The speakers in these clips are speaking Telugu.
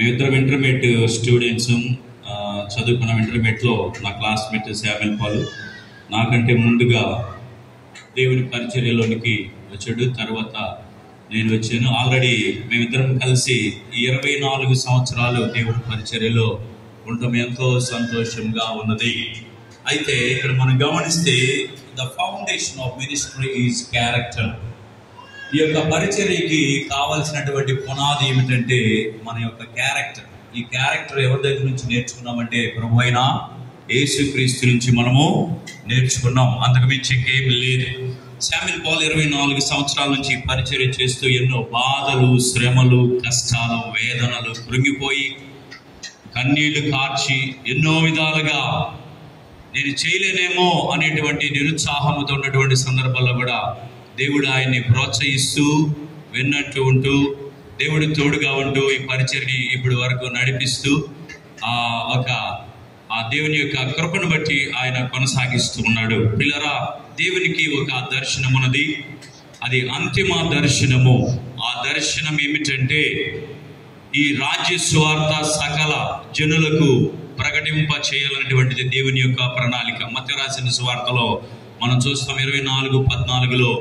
మేమిద్దరం ఇంటర్మీడియట్ స్టూడెంట్స్. చదువుకున్న ఇంటర్మీడియట్లో నా క్లాస్మేట్ శామ్యుల్ పాల్ నాకంటే ముందుగా దేవుని పరిచర్యలోనికి వచ్చాడు. తర్వాత నేను వచ్చాను. ఆల్రెడీ మేమిద్దరం కలిసి 24 సంవత్సరాలు దేవుని పరిచర్యలో ఉండటం ఎంతో సంతోషంగా ఉన్నది. అయితే ఇక్కడ మనం గమనిస్తే the foundation of ministry is character. ఈ యొక్క పరిచర్యకి కావాల్సినటువంటి పునాది ఏమిటంటే మన యొక్క క్యారెక్టర్. ఈ క్యారెక్టర్ ఎవరి దగ్గర నుంచి నేర్చుకున్నామంటే ప్రభు అయిన యేసుక్రీస్తు నుంచి మనము నేర్చుకున్నాం. అంతకు మించి ఏమీ లేదు. శామ్యుల్ పాల్ 24 సంవత్సరాల నుంచి పరిచర్య చేస్తూ ఎన్నో బాధలు, శ్రమలు, కష్టాలు, వేదనలు, కృంగిపోయి కన్నీళ్లు కార్చి ఎన్నో విధాలుగా నేను చేయలేనేమో అనేటువంటి నిరుత్సాహంతో ఉన్నటువంటి సందర్భాల్లో కూడా దేవుడు ఆయన్ని ప్రోత్సహిస్తూ విన్నట్టు ఉంటూ దేవుడు తోడుగా ఉంటూ ఈ పరిచర్ని ఇప్పటి వరకు నడిపిస్తూ ఆ దేవుని యొక్క కృపను బట్టి ఆయన కొనసాగిస్తూ ఉన్నాడు. పిల్లరా, దేవునికి ఒక దర్శనం ఉన్నది. అది అంతిమ దర్శనము. ఆ దర్శనం ఏమిటంటే ఈ రాజ్య సువార్త సకల జనులకు ప్రకటింప చేయాలనేటువంటిది దేవుని యొక్క ప్రణాళిక. మత్తయి రాసిన సువార్తలో మనం చూస్తాం 24:14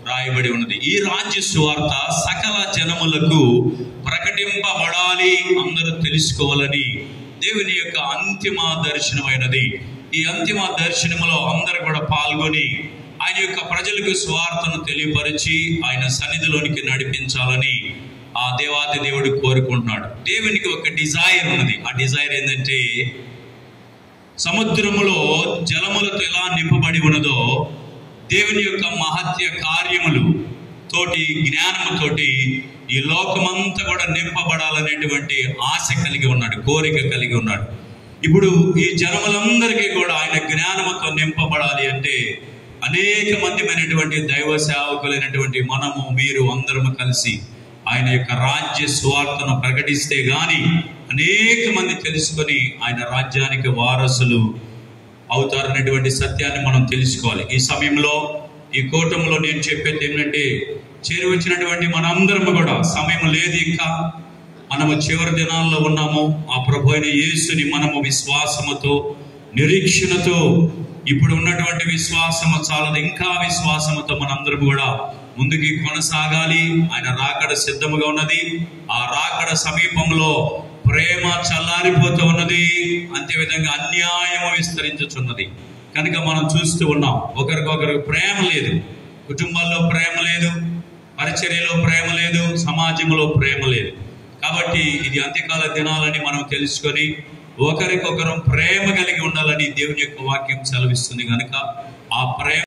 రాయబడి ఉన్నది. ఈ రాజ్య సువార్త సకల జనములకు ప్రకటింపబడాలి, అందరూ తెలుసుకోవాలని దేవుని యొక్క అంతిమ దర్శనమైనది. ఈ అంతిమ దర్శనములో అందరూ కూడా పాల్గొని ఆయన యొక్క ప్రజలకు సువార్తను తెలియపరిచి ఆయన సన్నిధిలోనికి నడిపించాలని ఆ దేవాది దేవుడు కోరుకుంటున్నాడు. దేవునికి ఒక డిజైర్ ఉన్నది. ఆ డిజైర్ ఏంటంటే సముద్రములో జలములతో ఎలా నింపబడి ఉన్నదో దేవుని యొక్క మహత్య కార్యములు తోటి, జ్ఞానముతోటి ఈ లోకమంతా కూడా నింపబడాలనేటువంటి ఆశ కలిగి ఉన్నాడు, కోరిక కలిగి ఉన్నాడు. ఇప్పుడు ఈ జనములందరికీ కూడా ఆయన జ్ఞానముతో నింపబడాలి అంటే అనేక మందిమైనటువంటి దైవ సేవకులైనటువంటి మనము, మీరు అందరము కలిసి ఆయన యొక్క రాజ్య సువార్తను ప్రకటిస్తే గాని అనేక మంది తెలుసుకొని ఆయన రాజ్యానికి వారసులు అవుతారనేటువంటి సత్యాన్ని మనం తెలుసుకోవాలి. ఈ సమయంలో ఈ కూటమిలో నేను చెప్పేది ఏంటంటే చేరి వచ్చినటువంటి మనందరం కూడా సమయం లేదు, ఇంకా మనము చివరి దినాల్లో ఉన్నాము. ఆ ప్రభు అయిన యేసుని మనము విశ్వాసముతో, నిరీక్షణతో, ఇప్పుడు ఉన్నటువంటి విశ్వాసము చాలదు, ఇంకా విశ్వాసముతో మనందరం కూడా ముందుకి కొనసాగాలి. ఆయన రాకడ సిద్ధముగా ఉన్నది. ఆ రాకడ సమీపంలో ప్రేమ చల్లారిపోతూ ఉన్నది. అంతేవిధంగా అన్యాయము విస్తరించుచున్నది. కనుక మనం చూస్తూ ఉన్నాం, ఒకరికొకరికి ప్రేమ లేదు, కుటుంబాల్లో ప్రేమ లేదు, పరిచర్యలో ప్రేమ లేదు, సమాజంలో ప్రేమ లేదు. కాబట్టి ఇది అంత్యకాల దినాలని మనం తెలుసుకొని ఒకరికొకరు ప్రేమ కలిగి ఉండాలని దేవుని యొక్క వాక్యం సెలవిస్తుంది. కనుక ఆ ప్రేమ